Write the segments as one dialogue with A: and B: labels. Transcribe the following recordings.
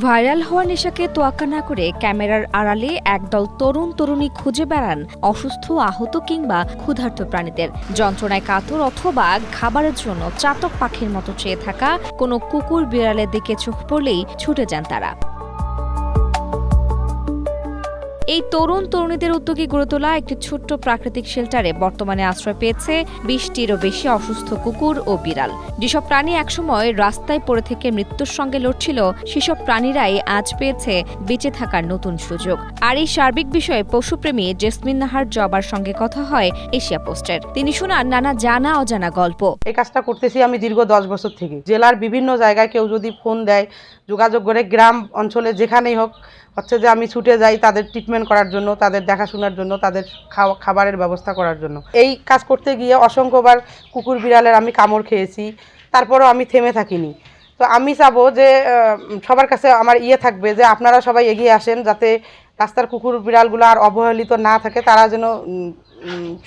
A: Viral হওয়া নেশাকে তোয়াক্কা না করে ক্যামেরার আড়ালে একদল তরুণ তরুণী খুঁজে বেড়ান অসুস্থ, আহত কিংবা ক্ষুধার্ত প্রাণীদের। যন্ত্রণায় কাতর অথবা খাবারের জন্য চাতক পাখির মতো চেয়ে থাকা কোনো কুকুর বিড়ালের দিকে চোখ পড়লেই ছুটে যান তারা। এই তরুণ তরুণীদের উদ্যোগে গড়ে তোলা একটি ছোট্ট প্রাকৃতিক শেল্টারে বর্তমানে আশ্রয় পেয়েছে ২০টিরও বেশি অসুস্থ কুকুর ও বিড়াল। যেসব প্রাণী একসময় রাস্তায় পড়ে থেকে মৃত্যুর সঙ্গে লড়ছিল, সেসব প্রাণীরাই আজ পেয়েছে বেঁচে থাকার নতুন সুযোগ। আর এই সার্বিক বিষয়ে পশুপ্রেমী জেসমিন নাহার জবার সঙ্গে কথা হয় এশিয়া পোস্টের। তিনি শোনান নানা জানা অজানা গল্প।
B: এই কাজটা করতেছি আমি দীর্ঘ 10 বছর থেকে। জেলার বিভিন্ন জায়গায় কেউ যদি ফোন দেয়, যোগাযোগ করে, গ্রাম অঞ্চলে যেখানেই হোক, হচ্ছে যে আমি ছুটে যাই তাদের ট্রিটমেন্ট করার জন্য, তাদের দেখাশোনার জন্য, তাদের খাবারের ব্যবস্থা করার জন্য। এই কাজ করতে গিয়ে অসংখ্যবার কুকুর বিড়ালের আমি কামড় খেয়েছি, তারপরেও আমি থেমে থাকিনি। তো আমি চাবো যে সবার কাছে আমার থাকবে যে আপনারা সবাই এগিয়ে আসেন, যাতে রাস্তার কুকুর বিড়ালগুলো আর অবহেলিত না থাকে, তারা যেন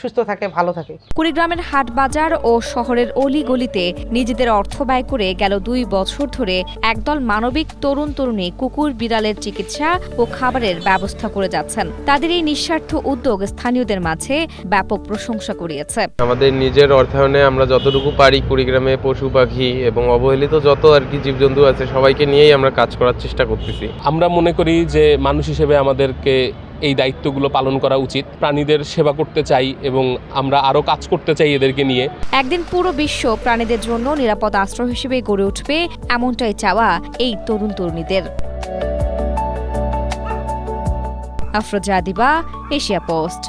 B: সুস্থ থাকে, ভালো থাকে।
A: কুড়িগ্রামের হাট বাজার ও শহরের অলি গলিতে নিজেদের অর্থ ব্যয় করে গেল 2 বছর ধরে একদল মানবিক তরুণ তরুণী কুকুর বিড়ালের চিকিৎসা ও খাবারের ব্যবস্থা করে যাচ্ছেন। তাদের এই নিঃস্বার্থ উদ্যোগ স্থানীয়দের মাঝে ব্যাপক প্রশংসা কুড়িয়েছে।
C: আমাদের নিজের অর্থায়নে আমরা যতটুকু পারি কুড়িগ্রামে পশু পাখি এবং অবহেলিত যত আর কি জীবজন্তু আছে সবাইকে নিয়েই আমরা কাজ করার চেষ্টা করতেছি।
D: আমরা মনে করি যে মানুষ হিসেবে আমাদেরকে এই দায়িত্বগুলো পালন করা উচিত। প্রাণীদের সেবা করতে চাই এবং আমরা আরও কাজ করতে চাই এদেরকে নিয়ে। একদিন
A: পুরো বিশ্ব প্রাণীদের জন্য নিরাপদ আশ্রয় হিসেবে গড়ে উঠবে, এমনটাই চাওয়া এই তরুণ তরুণীদের। আফরোজা দিবা, এশিয়া পোস্ট।